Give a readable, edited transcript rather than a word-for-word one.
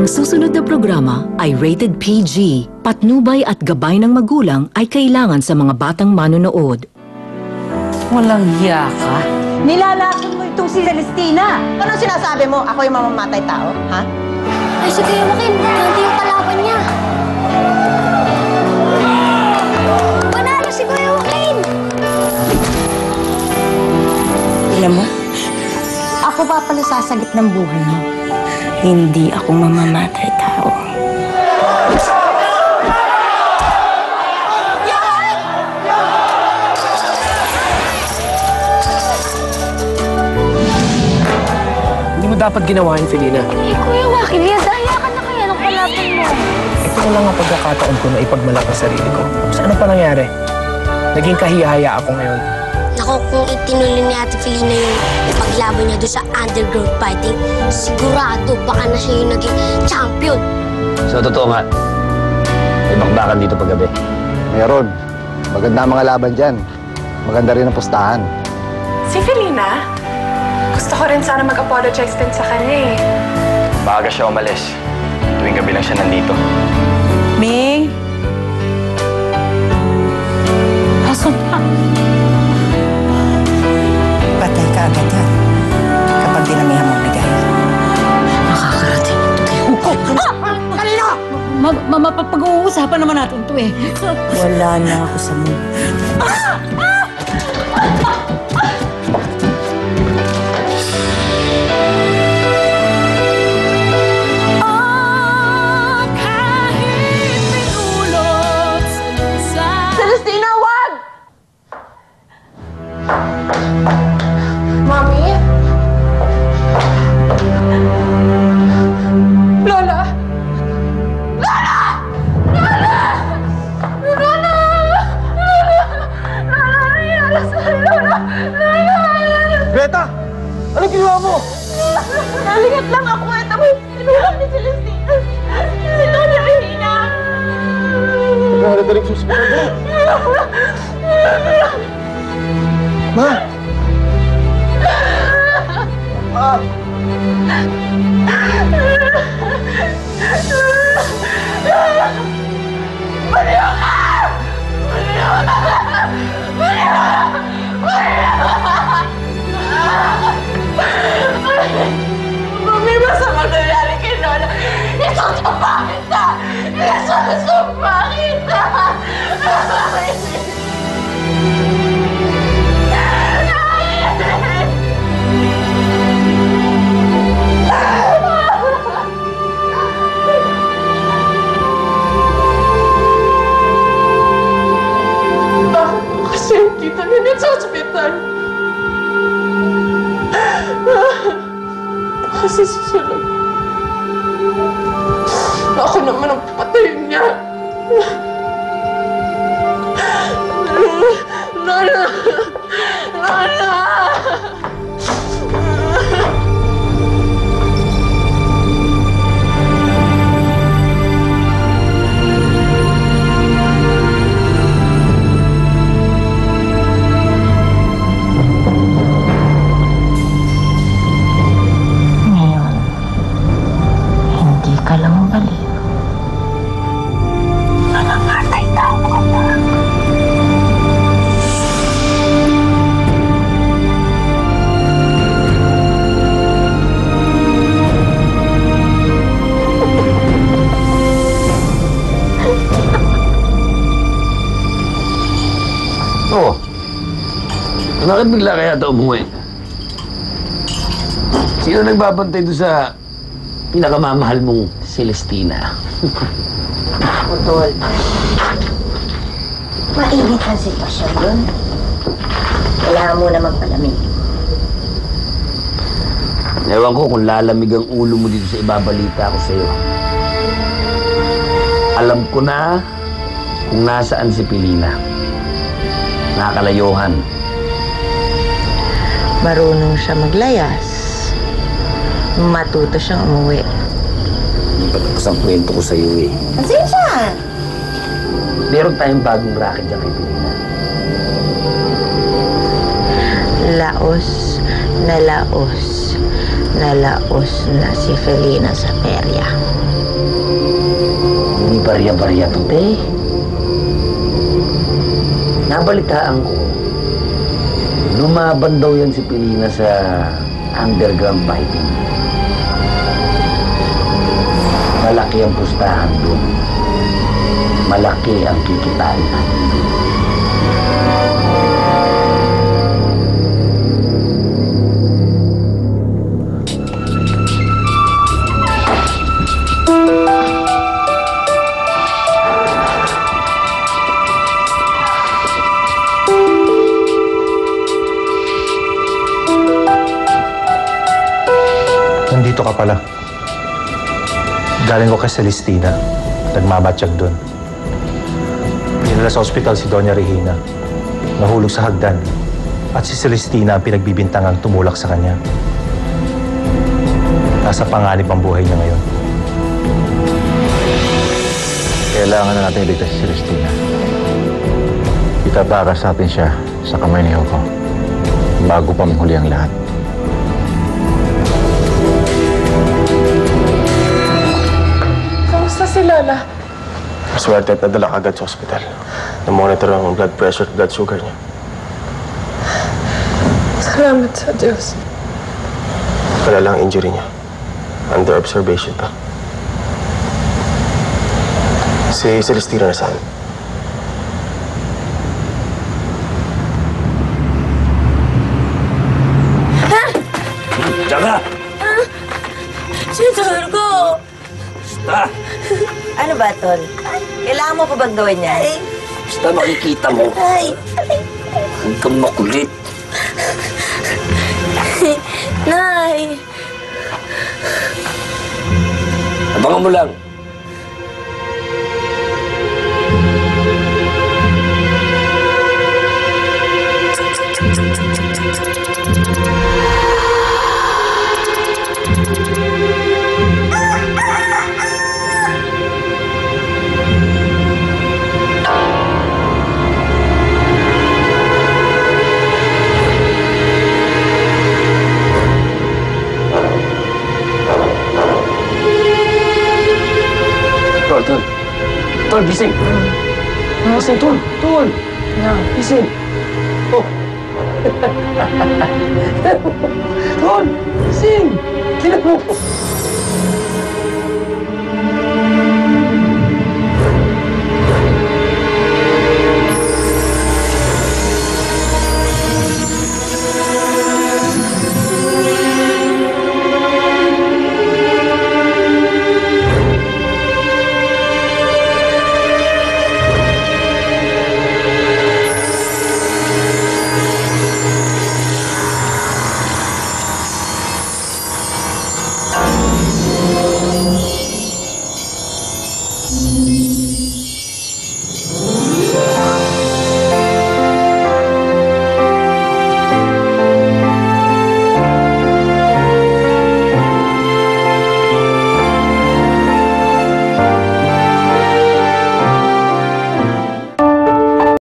Ang susunod na programa ay rated PG. Patnubay at gabay ng magulang ay kailangan sa mga batang manonood. Walang hiya ka? Nilalakot mo itong si Celestina! Anong sinasabi mo? Ako yung mamamatay tao, ha? Ay, si Kuya Joaquin, ganti yung kalaban niya. Panalo si Kuya Joaquin! Alam mo, ako pa pala sasagip ng buhay mo. Hindi ako mamamatay tao. Hindi mo dapat ginawa yun, Felina. Eh, Kuya Joaquin, daya ka na kaya ng kalaban mo. Ito na lang ang pagkakataon ko na ipagmalak ang sarili ko. So ano pa nangyari? Naging kahiyahaya ako ngayon. Naku, kung itinuloy ni Ate Felina yung ipaglaban niya doon sa underground fighting, sigurado baka na siya yung naging champion. So, totoo nga. May bakbakan dito paggabi. Meron. Maganda ang mga laban dyan. Maganda rin ang pustahan. Si Felina? Gusto ko rin sana mag-apologize din sa kanya eh. Maaga siya umalis. Tuwing gabi lang siya nandito. Ming! Asan pa? Patay ka agad yan. Kapag dinamihan mo bigay. Makakarating ito kay Huko. Kanino? Mapag-uusapan naman natin ito eh. Wala na ako sa mundo. Celestina, wag! Mami? Lola! Lola! Lola! Lola! Lola! Beta! Anong ginawa mo? Nalingat lang ako at ako tinulong ni Celestina. Si Lola Regina. Nagkakadaling susunod mo. Ma! Ma! Baliw ka! Baliw ka! Baliw ka! Mami, masama nangyari kay Lola. Isusumpa kita! Isusumpa kita! Bakit mo kasi kita ganyan sa ospital? Kasi susunod. Ako naman ang patayin niya. Lola! Lola! Ngayon, hindi ka lang baliw. Mamamatay tao ka pa. Oo. Bakit bigla kaya ito umuwi? Sino nagbabantay doon sa pinakamamahal mong Celestina? Putol. Mainit ang sitwasyon doon. Kailangan mo na magpalamig. Ewan ko kung lalamig ang ulo mo dito sa ibabalita ko sa'yo. Alam ko na kung nasaan si Felina. Nakakalayuhan. Marunong siya maglayas. Matuto siyang umuwi. Hindi pa tapos ang kwento ko sa'yo eh. Pasensya! Meron tayong bagong racket dyan kay Felina. Laos na laos na laos na si Felina sa perya. barya-barya to, te. Nabalitaan ko, lumaban daw yan si Pilina sa underground fighting. Malaki ang pustahan doon. Malaki ang kikitain natin. Nandito ka pala. Galing ko kay Celestina. Nagmamatsyag doon. Dinala sa ospital si Doña Regina. Nahulog sa hagdan. At si Celestina ang pinagbibintangang tumulak sa kanya. Nasa panganib ang buhay niya ngayon. Kailangan na natin iligtas si Celestina. Itatakas natin siya sa kamay ni Hugo bago pa manghuli ang lahat. Kamusta si Lola? Maswerte at nadala ka agad sa ospital. Na-monitor ang blood pressure at blood sugar niya. Salamat sa Diyos. Malala ang injury niya. Under observation pa. Si Celestina na saan? Tsaka! Si Turgo! Basta! Ano ba, Tol? Kailangan mo pa bang gawin niya? Basta makikita mo. Huwag kang makulit. Nay! Abangan mo lang. Tol. Tol, gising. Gising, Tol. Tol. Gising. Oh. Tol, gising. Tingnan mo.